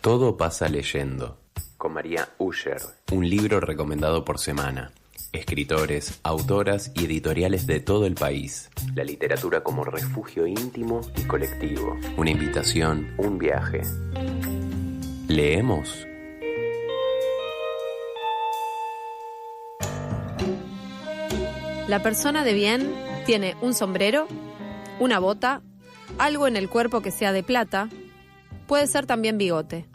Todo pasa leyendo, con María Uller, un libro recomendado por semana. Escritores, autoras y editoriales de todo el país. La literatura como refugio íntimo y colectivo. Una invitación, un viaje. ¿Leemos? La persona de bien tiene un sombrero, una bota, algo en el cuerpo que sea de plata, puede ser también bigote.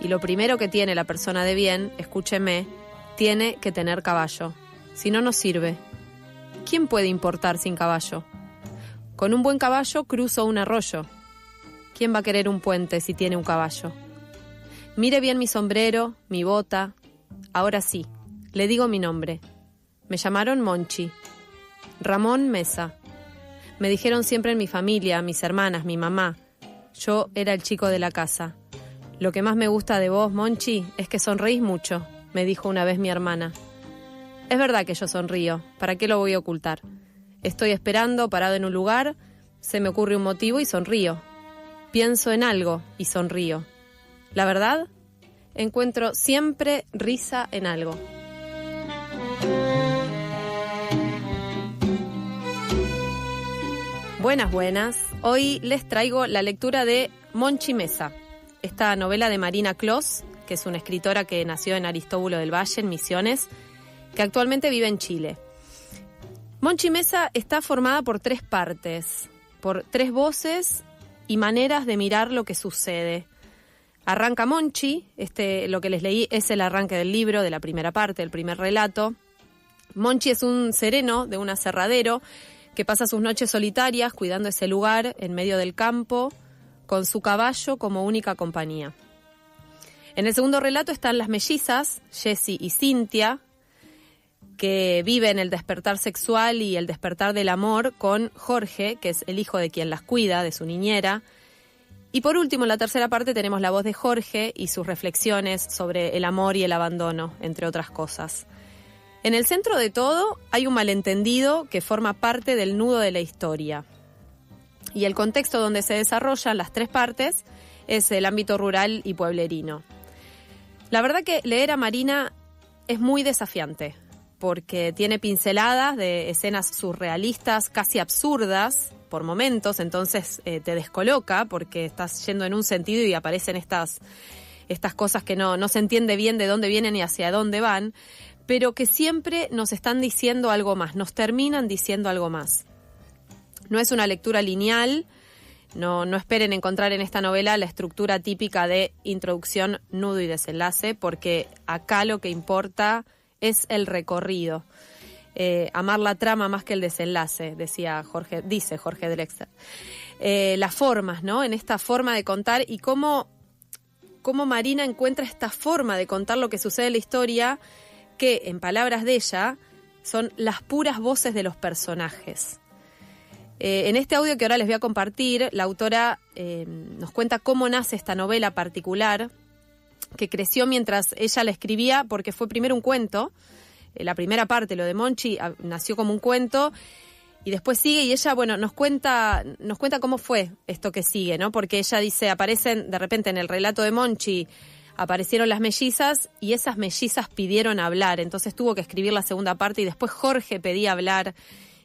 Y lo primero que tiene la persona de bien, escúcheme, tiene que tener caballo. Si no, no sirve. ¿Quién puede importar sin caballo? Con un buen caballo cruzo un arroyo. ¿Quién va a querer un puente si tiene un caballo? Mire bien mi sombrero, mi bota. Ahora sí, le digo mi nombre. Me llamaron Monchi. Ramón Mesa. Me dijeron siempre en mi familia, mis hermanas, mi mamá. Yo era el chico de la casa. Lo que más me gusta de vos, Monchi, es que sonreís mucho, me dijo una vez mi hermana. Es verdad que yo sonrío, ¿para qué lo voy a ocultar? Estoy esperando, parado en un lugar, se me ocurre un motivo y sonrío. Pienso en algo y sonrío. La verdad, encuentro siempre risa en algo. Buenas, buenas. Hoy les traigo la lectura de Monchi Mesa, esta novela de Marina Clos, que es una escritora que nació en Aristóbulo del Valle, en Misiones, que actualmente vive en Chile. Monchi Mesa está formada por 3 partes, por 3 voces y maneras de mirar lo que sucede. Arranca Monchi, lo que les leí es el arranque del libro, de la primera parte, el primer relato. Monchi es un sereno de un aserradero que pasa sus noches solitarias cuidando ese lugar en medio del campo, con su caballo como única compañía. En el segundo relato están las mellizas, Jessie y Cintia, que viven el despertar sexual y el despertar del amor con Jorge, que es el hijo de quien las cuida, de su niñera. Y por último, en la tercera parte tenemos la voz de Jorge y sus reflexiones sobre el amor y el abandono, entre otras cosas. En el centro de todo hay un malentendido que forma parte del nudo de la historia. Y el contexto donde se desarrollan las 3 partes es el ámbito rural y pueblerino. La verdad que leer a Marina es muy desafiante, porque tiene pinceladas de escenas surrealistas, casi absurdas por momentos, entonces te descoloca porque estás yendo en un sentido y aparecen estas cosas que no se entiende bien de dónde vienen y hacia dónde van, pero que siempre nos están diciendo algo más, nos terminan diciendo algo más. No es una lectura lineal, no esperen encontrar en esta novela la estructura típica de introducción, nudo y desenlace, porque acá lo que importa es el recorrido. Amar la trama más que el desenlace, dice Jorge Drexler. Las formas, ¿no? En esta forma de contar y cómo Marina encuentra esta forma de contar lo que sucede en la historia, que, en palabras de ella, son las puras voces de los personajes. En este audio que ahora les voy a compartir, la autora nos cuenta cómo nace esta novela particular, que creció mientras ella la escribía, porque fue primero un cuento. La primera parte, lo de Monchi, nació como un cuento, y después sigue, y ella, nos cuenta cómo fue esto que sigue, ¿no? Porque ella dice, aparecen, de repente en el relato de Monchi, aparecieron las mellizas, y esas mellizas pidieron hablar, entonces tuvo que escribir la segunda parte, y después Jorge pedía hablar,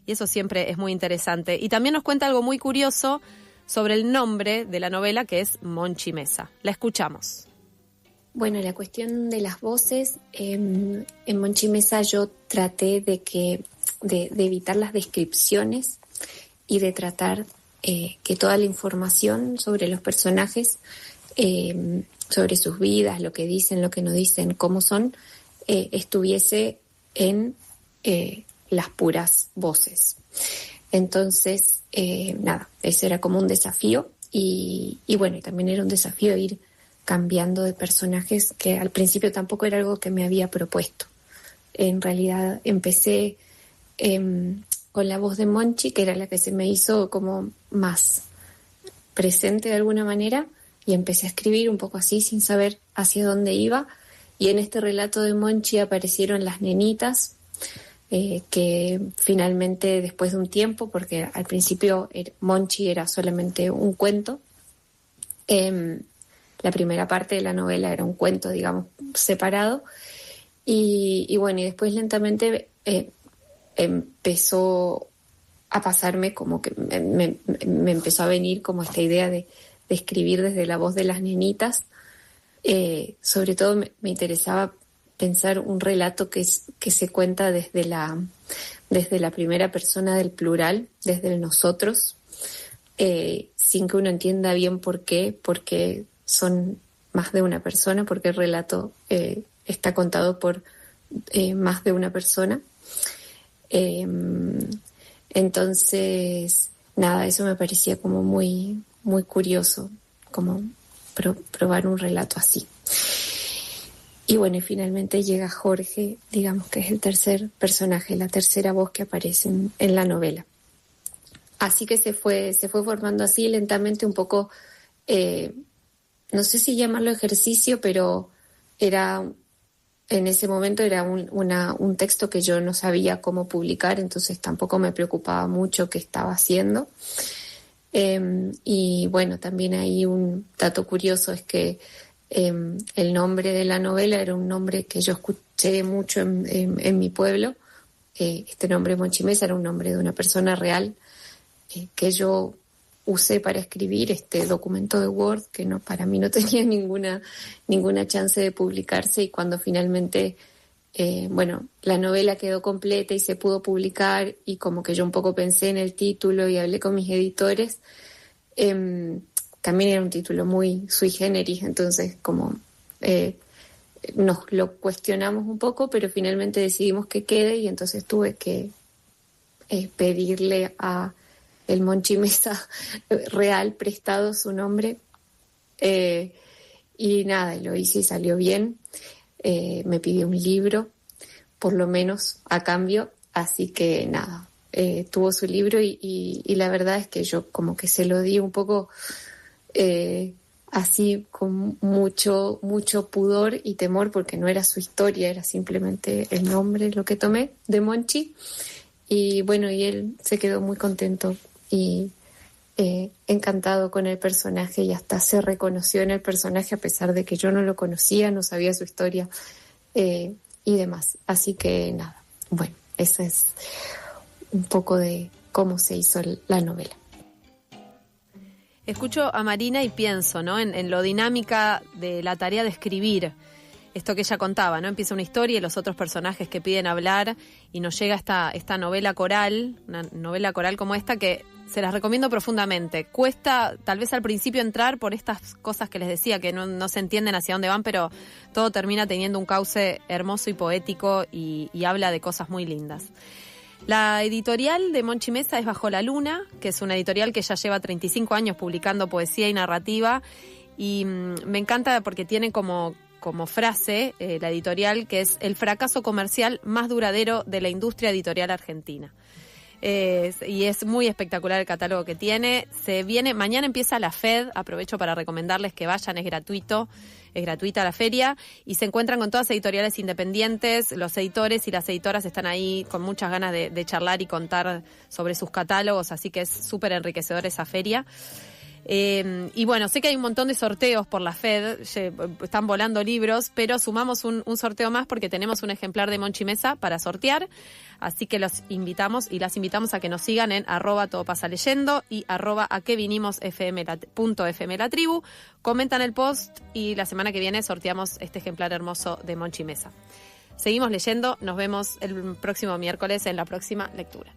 y eso siempre es muy interesante. Y también nos cuenta algo muy curioso sobre el nombre de la novela, que es Monchi Mesa. La escuchamos. Bueno, la cuestión de las voces, en Monchi Mesa yo traté de evitar las descripciones y de tratar que toda la información sobre los personajes, sobre sus vidas, lo que dicen, lo que no dicen, cómo son, estuviese en las puras voces. Entonces, ese era como un desafío y bueno, y también era un desafío ir cambiando de personajes, que al principio tampoco era algo que me había propuesto. En realidad empecé con la voz de Monchi, que era la que se me hizo como más presente de alguna manera, y empecé a escribir un poco así, sin saber hacia dónde iba, y en este relato de Monchi aparecieron las nenitas, que finalmente, después de un tiempo, porque al principio Monchi era solamente un cuento, la primera parte de la novela era un cuento, digamos, separado. Y bueno, y después lentamente empezó a pasarme como que me empezó a venir como esta idea de escribir desde la voz de las nenitas. Sobre todo me interesaba pensar un relato que se cuenta desde la primera persona del plural, desde el nosotros, sin que uno entienda bien por qué, porque son más de una persona, porque el relato está contado por más de una persona. Entonces, nada, eso me parecía como muy, muy curioso, como probar un relato así. Y bueno, y finalmente llega Jorge, digamos que es el tercer personaje, la tercera voz que aparece en la novela. Así que se fue formando así lentamente un poco, no sé si llamarlo ejercicio, pero en ese momento era un texto que yo no sabía cómo publicar, entonces tampoco me preocupaba mucho qué estaba haciendo. Y bueno, también hay un dato curioso, es que el nombre de la novela era un nombre que yo escuché mucho en mi pueblo. Este nombre Monchi Mesa era un nombre de una persona real que yo usé para escribir este documento de Word que para mí no tenía ninguna chance de publicarse, y cuando finalmente la novela quedó completa y se pudo publicar, y como que yo un poco pensé en el título y hablé con mis editores, también era un título muy sui generis, entonces como nos lo cuestionamos un poco, pero finalmente decidimos que quede, y entonces tuve que pedirle a el Monchi Mesa real prestado su nombre, y nada, lo hice y salió bien. Me pidió un libro, por lo menos a cambio, así que nada, tuvo su libro y la verdad es que yo como que se lo di un poco así con mucho pudor y temor, porque no era su historia, era simplemente el nombre lo que tomé de Monchi, y bueno, y él se quedó muy contento y encantado con el personaje, y hasta se reconoció en el personaje a pesar de que yo no lo conocía, no sabía su historia y demás. Así que nada, bueno, eso es un poco de cómo se hizo la novela. Escucho a Marina y pienso, ¿no?, en lo dinámica de la tarea de escribir. Esto que ella contaba, ¿no? Empieza una historia y los otros personajes que piden hablar, y nos llega esta novela coral, una novela coral como esta, que se las recomiendo profundamente. Cuesta tal vez al principio entrar por estas cosas que les decía, que no se entienden hacia dónde van, pero todo termina teniendo un cauce hermoso y poético, y habla de cosas muy lindas. La editorial de Monchi Mesa es Bajo la Luna, que es una editorial que ya lleva 35 años publicando poesía y narrativa, y me encanta porque tiene como frase la editorial, que es el fracaso comercial más duradero de la industria editorial argentina. Y es muy espectacular el catálogo que tiene. Mañana empieza la FED, aprovecho para recomendarles que vayan, es gratuita la feria, y se encuentran con todas editoriales independientes. Los editores y las editoras están ahí con muchas ganas de charlar y contar sobre sus catálogos, así que es súper enriquecedor esa feria. Y bueno, sé que hay un montón de sorteos por la FED, están volando libros, pero sumamos un sorteo más porque tenemos un ejemplar de Monchi Mesa para sortear, así que los invitamos y las invitamos a que nos sigan en @todopasaleyendo y @aquevinimos.fm.la tribu, comentan el post y la semana que viene sorteamos este ejemplar hermoso de Monchi Mesa. Seguimos leyendo, nos vemos el próximo miércoles en la próxima lectura.